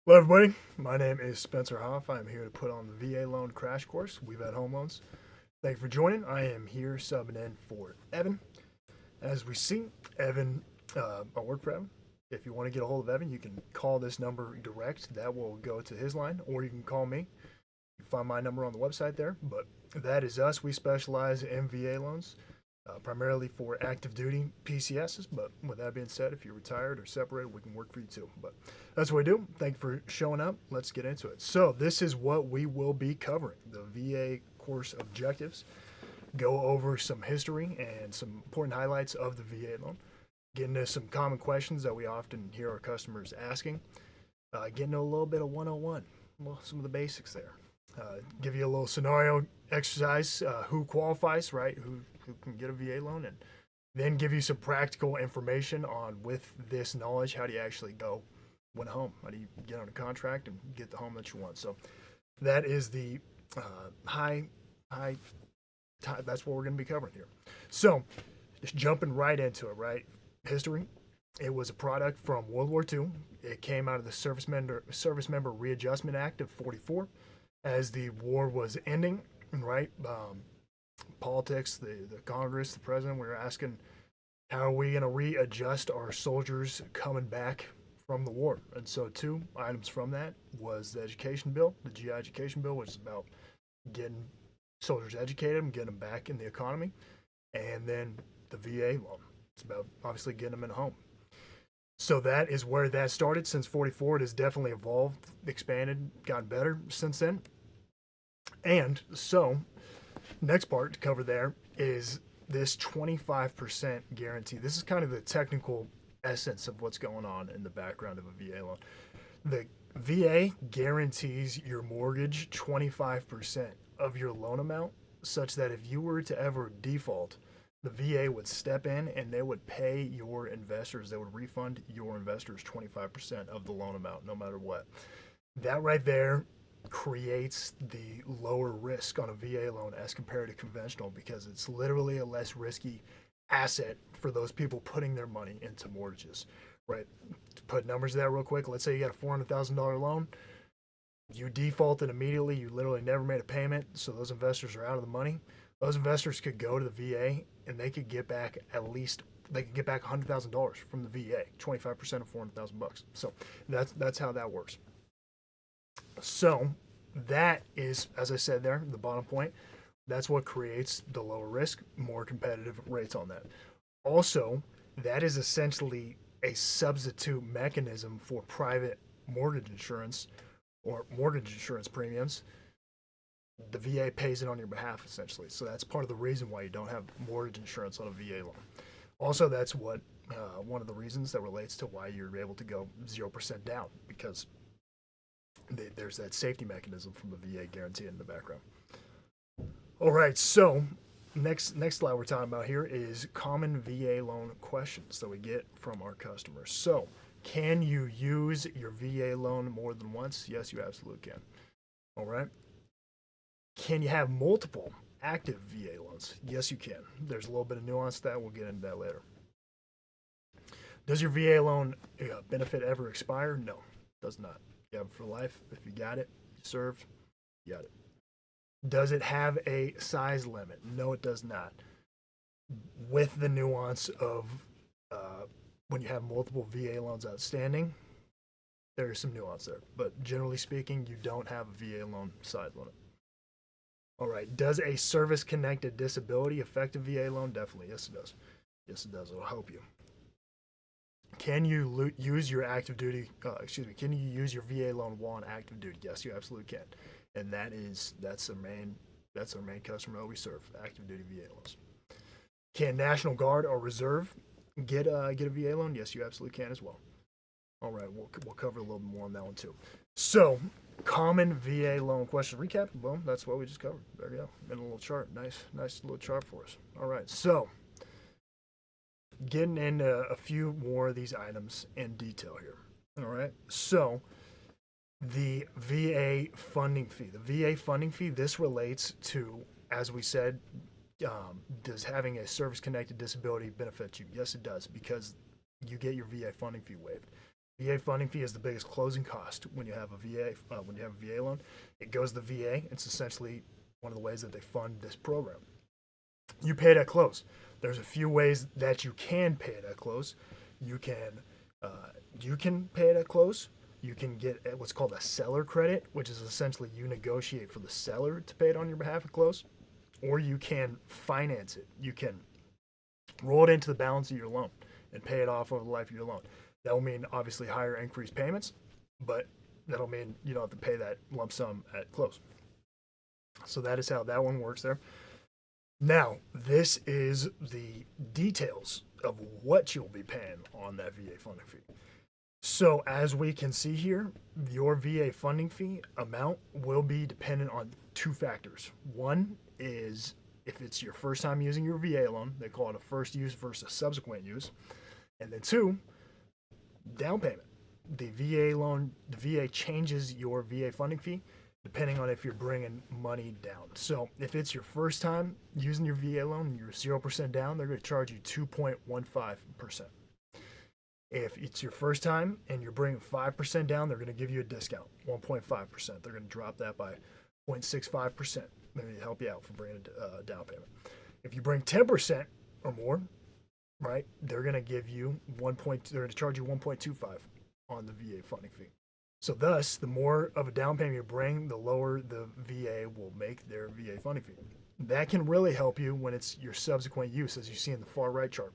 Hello, everybody. My name is Spencer Hoff. I'm here to put on the VA loan crash course. We've had home loans. Thank you for joining. I am here subbing in for Evan. As we see, Evan, I work for Evan. If you want to get a hold of Evan, you can call this number direct. That will go to his line, or you can call me. You can find my number on the website there. But that is us. We specialize in VA loans, primarily for active duty PCSs. But with that being said, if you're retired or separated, we can work for you too. But that's what we do. Thank you for showing up. Let's get into it. So, this is what we will be covering the VA course objectives, go over some history and some important highlights of the VA loan, get into some common questions that we often hear our customers asking, get into a little bit of 101, well, some of the basics there. Give you a little scenario exercise, who qualifies, right? Who can get a VA loan, and then give you some practical information on, with this knowledge, how do you actually go win a home? How do you get on a contract and get the home that you want? So that is the high. That's what we're going to be covering here. So just jumping right into it, right? History. It was a product from World War II. It came out of the Service Member Readjustment Act of '44 as the war was ending, right? Politics, the Congress, the president, we were asking, how are we going to readjust our soldiers coming back from the war? And so, two items from that was the education bill, the GI education bill, which is about getting soldiers educated and getting them back in the economy, and then the VA loan. It's about obviously getting them in a home. So that is where that started. Since '44, it has definitely evolved, expanded, gotten better since then. And so, next part to cover there is this 25% guarantee. This is kind of the technical essence of what's going on in the background of a VA loan. The VA guarantees your mortgage 25% of your loan amount, such that if you were to ever default, the VA would step in and they would pay your investors, they would refund your investors 25% of the loan amount, no matter what. That right there creates the lower risk on a VA loan as compared to conventional, because it's literally a less risky asset for those people putting their money into mortgages, right? To put numbers to that real quick, let's say you got a $400,000 loan, you defaulted immediately, you literally never made a payment, so those investors are out of the money. Those investors could go to the VA and they could get back $100,000 from the VA, 25% of $400,000. So that's how that works. So that is, as I said there, the bottom point. That's what creates the lower risk, more competitive rates on that. Also, that is essentially a substitute mechanism for private mortgage insurance or mortgage insurance premiums. The VA pays it on your behalf, essentially. So that's part of the reason why you don't have mortgage insurance on a VA loan. Also, that's what one of the reasons that relates to why you're able to go 0% down, because there's that safety mechanism from the VA guarantee in the background. All right, so next slide we're talking about here is common VA loan questions that we get from our customers. So, can you use your VA loan more than once? Yes, you absolutely can. All right. Can you have multiple active VA loans? Yes, you can. There's a little bit of nuance to that. We'll get into that later. Does your VA loan benefit ever expire? No, it does not. You have it for life. If you got it, you served, you got it. Does it have a size limit? No, it does not. With the nuance of when you have multiple VA loans outstanding, there's some nuance there. But generally speaking, you don't have a VA loan size limit. All right. Does a service-connected disability affect a VA loan? Definitely. Yes, it does. Yes, it does. It'll help you. Can you use your active duty? Can you use your VA loan while on active duty? Yes, you absolutely can. And that's our main customer that we serve, active duty VA loans. Can National Guard or Reserve get a VA loan? Yes, you absolutely can as well. All right, we'll cover a little bit more on that one too. So, common VA loan question recap. Boom, that's what we just covered. There you go, in a little chart. Nice little chart for us. All right, so getting into a few more of these items in detail here. All right, so the VA funding fee. The VA funding fee, this relates to, as we said, does having a service-connected disability benefit you? Yes, it does, because you get your VA funding fee waived. VA funding fee is the biggest closing cost when you have a VA loan. It goes to the VA. It's essentially one of the ways that they fund this program. You pay it at close. There's a few ways that you can pay it at close. You can pay it at close. You can get what's called a seller credit, which is essentially you negotiate for the seller to pay it on your behalf at close, or you can finance it. You can roll it into the balance of your loan and pay it off over the life of your loan. That will mean obviously higher increased payments, but that'll mean you don't have to pay that lump sum at close. So that is how that one works there. Now, this is the details of what you'll be paying on that VA funding fee. So as we can see here, your VA funding fee amount will be dependent on two factors. One is if it's your first time using your VA loan, they call it a first use versus subsequent use. And then two, down payment. The VA changes your VA funding fee depending on if you're bringing money down. So if it's your first time using your VA loan and you're 0% down, they're going to charge you 2.15%. If it's your first time and you're bringing 5% down, they're going to give you a discount, 1.5%. They're going to drop that by 0.65%. They're going to help you out for bringing a down payment. If you bring 10% or more, right, they're going to give you they're going to charge you 1.25 on the VA funding fee. So thus, the more of a down payment you bring, the lower the VA will make their VA funding fee. That can really help you when it's your subsequent use, as you see in the far right chart.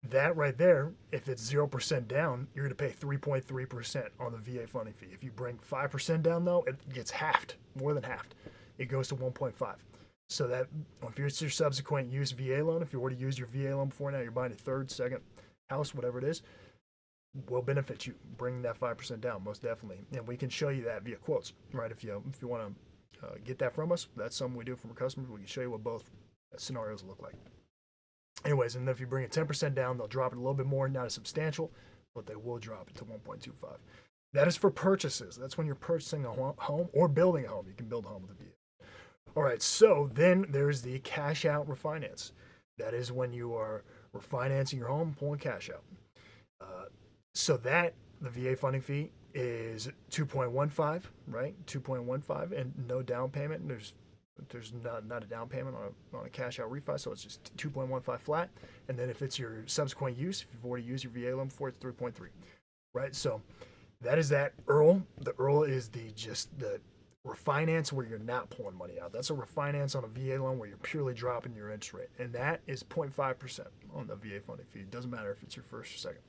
That right there, if it's 0% down, you're going to pay 3.3% on the VA funding fee. If you bring 5% down, though, it gets halved, more than halved. It goes to 1.5. So that if it's your subsequent use VA loan, if you already used your VA loan before, now you're buying a third, second house, whatever it is, will benefit you bringing that 5% down, most definitely. And we can show you that via quotes, right? If you want to get that from us, that's something we do from our customers. We can show you what both scenarios look like. Anyways, and if you bring it 10% down, they'll drop it a little bit more, not as substantial, but they will drop it to 1.25. That is for purchases. That's when you're purchasing a home or building a home. You can build a home with a VA. All right, so then there's the cash out refinance. That is when you are refinancing your home, pulling cash out. So that the VA funding fee is 2.15, right? 2.15 and no down payment. There's not a down payment on a cash out refi, so it's just 2.15 flat. And then if it's your subsequent use, if you've already used your VA loan before, it's 3.3, right? So that is that IRRRL. The IRRRL is the refinance where you're not pulling money out. That's a refinance on a VA loan where you're purely dropping your interest rate, and that is 0.5% on the VA funding fee. It doesn't matter if it's your first or second.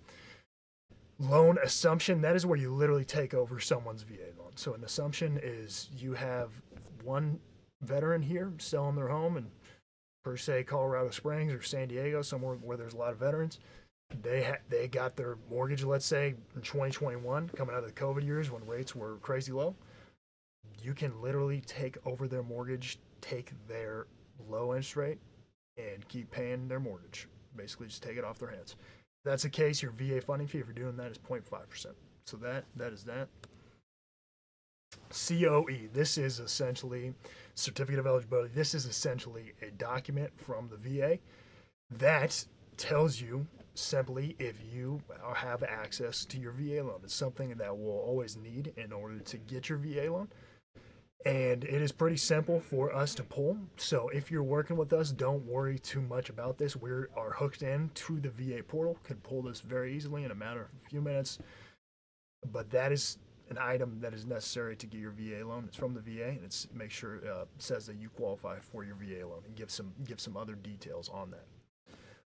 Loan assumption, that is where you literally take over someone's VA loan. So an assumption is you have one veteran here selling their home in, per se, Colorado Springs or San Diego, somewhere where there's a lot of veterans. They got their mortgage, let's say, in 2021, coming out of the COVID years when rates were crazy low. You can literally take over their mortgage, take their low interest rate, and keep paying their mortgage. Basically, just take it off their hands. If that's the case, your VA funding fee, if you're doing that, is 0.5%. So that is that. COE, this is essentially certificate of eligibility. This is essentially a document from the VA that tells you simply if you have access to your VA loan. It's something that we'll always need in order to get your VA loan. And it is pretty simple for us to pull. So if you're working with us, don't worry too much about this. We are hooked in to the VA portal, can pull this very easily in a matter of a few minutes. But that is an item that is necessary to get your VA loan. It's from the VA, and it's make sure it says that you qualify for your VA loan, and give some other details on that.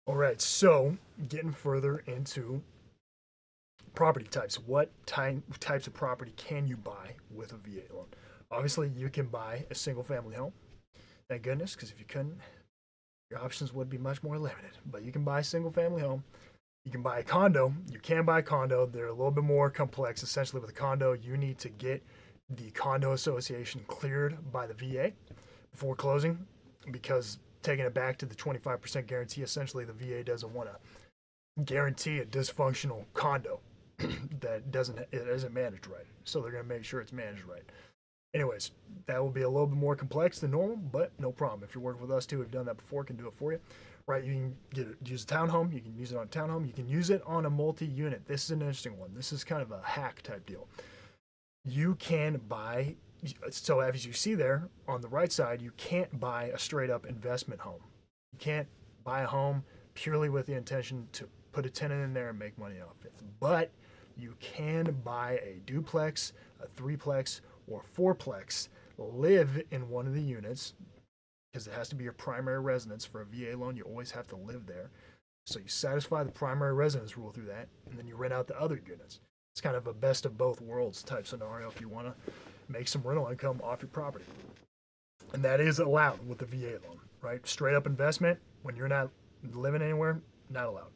All right, so getting further into property types. What types of property can you buy with a VA loan? Obviously, you can buy a single-family home. Thank goodness, because if you couldn't, your options would be much more limited. But you can buy a single-family home. You can buy a condo. You can buy a condo. They're a little bit more complex. Essentially, with a condo, you need to get the condo association cleared by the VA before closing, because taking it back to the 25% guarantee, essentially the VA doesn't want to guarantee a dysfunctional condo that isn't managed right. So they're going to make sure it's managed right. Anyways, that will be a little bit more complex than normal, but no problem. If you're working with us too, we've done that before, can do it for you. Right, you can use a townhome, you can use it on a townhome, you can use it on a multi-unit. This is an interesting one. This is kind of a hack type deal. You can buy, so as you see there on the right side, you can't buy a straight up investment home. You can't buy a home purely with the intention to put a tenant in there and make money off it. But you can buy a duplex, a threeplex, or fourplex, live in one of the units, because it has to be your primary residence. For a VA loan, you always have to live there. So you satisfy the primary residence rule through that, and then you rent out the other units. It's kind of a best of both worlds type scenario if you want to make some rental income off your property. And that is allowed with the VA loan, right? Straight up investment, when you're not living anywhere, not allowed.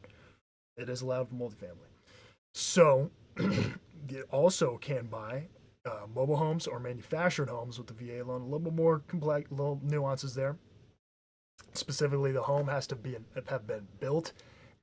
It is allowed for multifamily. So you also can buy mobile homes or manufactured homes with the VA loan. A little bit more complex, little nuances there. Specifically, the home has to have been built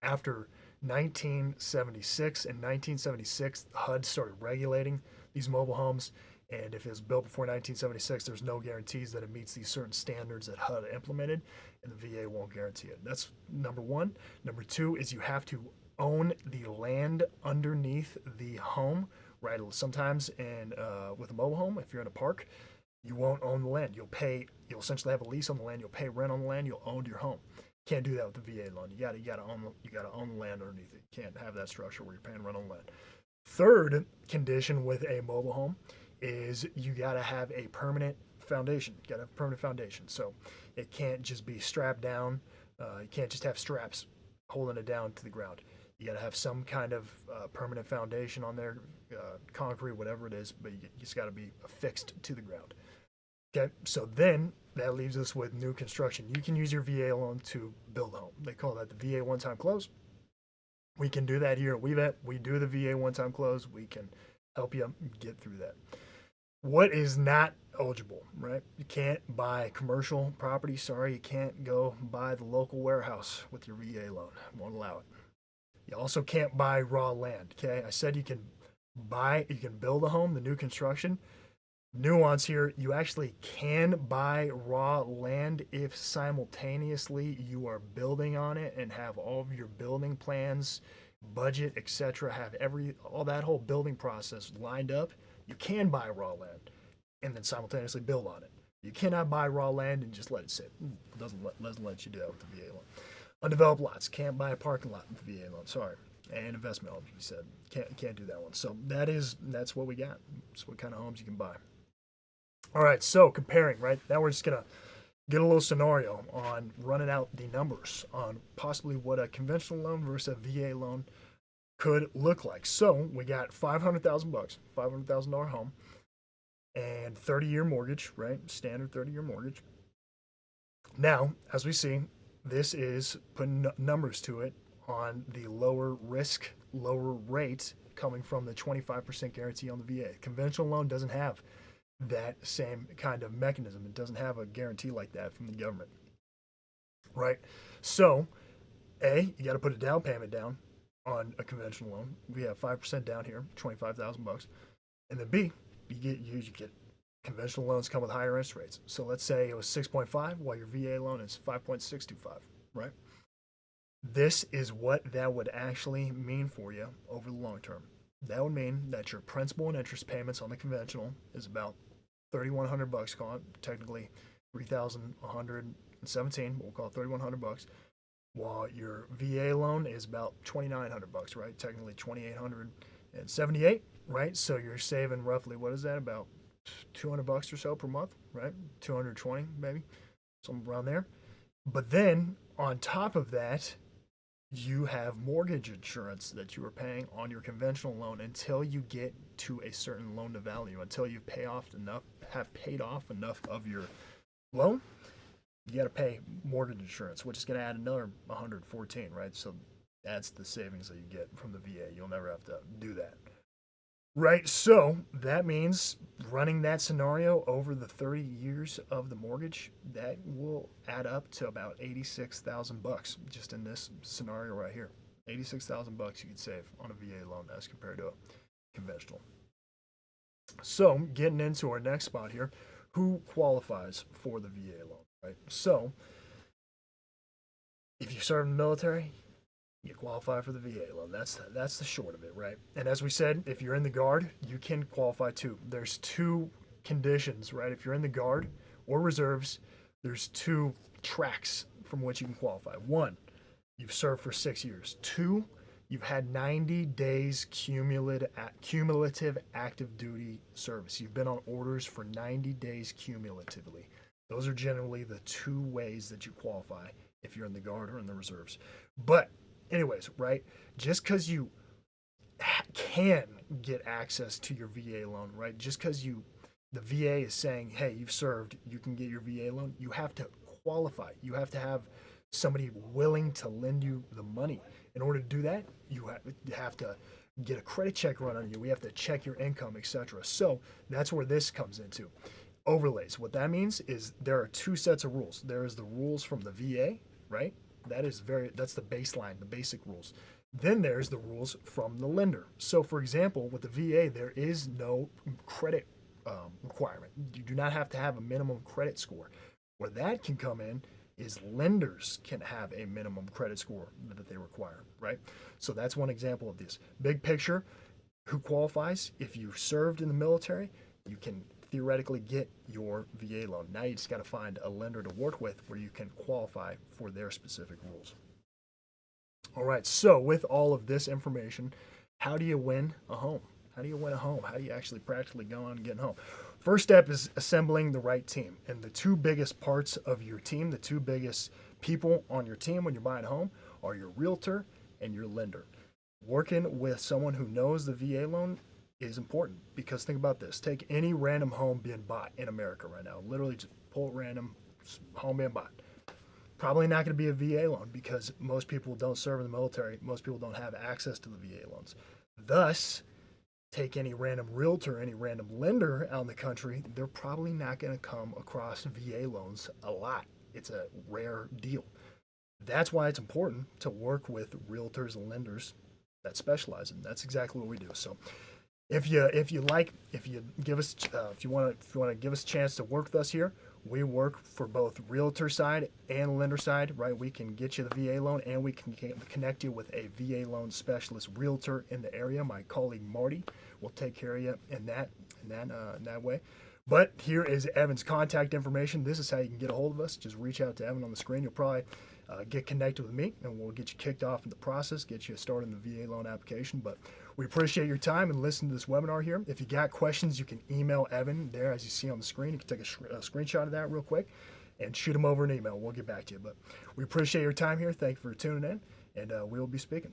after 1976. In 1976, HUD started regulating these mobile homes, and if it was built before 1976, there's no guarantees that it meets these certain standards that HUD implemented, and the VA won't guarantee it. That's number one. Number two is you have to own the land underneath the home, right? Sometimes with a mobile home, if you're in a park, you won't own the land. You'll essentially have a lease on the land. You'll pay rent on the land. You'll own your home. Can't do that with the VA loan. You gotta own the land underneath it. You can't have that structure where you're paying rent on land. Third condition with a mobile home is you gotta have a permanent foundation. You gotta have a permanent foundation. So it can't just be strapped down. You can't just have straps holding it down to the ground. You got to have some kind of permanent foundation on there, concrete, whatever it is, but you just got to be affixed to the ground. Okay, so then that leaves us with new construction. You can use your VA loan to build a home. They call that the VA one-time close. We can do that here at WeVet. We do the VA one-time close. We can help you get through that. What is not eligible, right? You can't buy commercial property. Sorry, you can't go buy the local warehouse with your VA loan. Won't allow it. You also can't buy raw land, okay? I said you can build a home, the new construction. Nuance here, you actually can buy raw land if simultaneously you are building on it and have all of your building plans, budget, etc., have all that whole building process lined up. You can buy raw land and then simultaneously build on it. You cannot buy raw land and just let it sit. It doesn't let you do that with the VA loan. Undeveloped lots, can't buy a parking lot with VA loan. Sorry, and investment homes. We said can't do that one. So that's what we got. That's what kind of homes you can buy. All right, so comparing, right now we're just gonna get a little scenario on running out the numbers on possibly what a conventional loan versus a VA loan could look like. So we got $500,000, $500,000 home, and 30-year mortgage, right? Standard 30-year mortgage. Now, as we see, this is putting numbers to it on the lower risk, lower rate coming from the 25% guarantee on the VA. Conventional loan doesn't have that same kind of mechanism. It doesn't have a guarantee like that from the government, right? So, A, you got to put a down payment down on a conventional loan. We have 5% down here, $25,000, and then B, you get conventional loans come with higher interest rates. So let's say it was 6.5 while your VA loan is 5.625, right? This is what that would actually mean for you over the long term. That would mean that your principal and interest payments on the conventional is about $3,100, call it technically 3,117, we'll call it $3,100, while your VA loan is about $2,900, right? Technically 2,878, right? So you're saving roughly, what is that, about $200 or so per month, right? 220 maybe, something around there. But then on top of that, you have mortgage insurance that you are paying on your conventional loan until you get to a certain loan to value, until you have paid off enough of your loan. You got to pay mortgage insurance, which is going to add another 114, right? So that's the savings that you get from the VA. You'll never have to do that. Right, so that means running that scenario over the 30 years of the mortgage, that will add up to about $86,000 just in this scenario right here. $86,000 you could save on a VA loan as compared to a conventional. So, getting into our next spot here, who qualifies for the VA loan, right? So, if you serve in the military, you qualify for the VA loan. That's the short of it, right? And as we said, if you're in the Guard, you can qualify too. There's two conditions, right? If you're in the Guard or reserves, there's two tracks from which you can qualify. One, you've served for 6 years. Two, you've had 90 days cumulative active duty service. You've been on orders for 90 days cumulatively. Those are generally the two ways that you qualify if you're in the Guard or in the reserves. But anyways, right? Just because you can get access to your VA loan, right? Just because the VA is saying, hey, you've served, you can get your VA loan, you have to qualify. You have to have somebody willing to lend you the money. In order to do that, you have to get a credit check run on you. We have to check your income, etc. So that's where this comes into. Overlays. What that means is there are two sets of rules. There is the rules from the VA, right? That's the baseline, the basic rules. Then there's the rules from the lender. So, for example, with the VA, there is no credit requirement. You do not have to have a minimum credit score. Where that can come in is lenders can have a minimum credit score that they require, right? So that's one example of this. Big picture, who qualifies? If you served in the military, you can theoretically get your VA loan. Now you just got to find a lender to work with where you can qualify for their specific rules. All right, so with all of this information, how do you win a home? How do you win a home? How do you actually practically go on and get home? First step is assembling the right team. And the two biggest parts of your team, the two biggest people on your team when you're buying a home are your realtor and your lender. Working with someone who knows the VA loan is important because think about this. Take any random home being bought in America right now. Literally just pull it random, home being bought. Probably not going to be a VA loan because most people don't serve in the military. Most people don't have access to the VA loans. Thus, take any random realtor, any random lender out in the country, they're probably not going to come across VA loans a lot. It's a rare deal. That's why it's important to work with realtors and lenders that specialize in. That's exactly what we do. So, if you give us if you want to give us a chance to work with us here, we work for both realtor side and lender side, right? We can get you the VA loan and we can connect you with a VA loan specialist realtor in the area. My colleague Marty will take care of you in that way. But here is Evan's contact information. This is how you can get a hold of us. Just reach out to Evan on the screen. You'll probably get connected with me, and we'll get you kicked off in the process, get you started in the VA loan application. But we appreciate your time and listening to this webinar here. If you got questions, you can email Evan there, as you see on the screen. You can take a screenshot of that real quick and shoot him over an email. We'll get back to you. But we appreciate your time here. Thank you for tuning in, and we will be speaking.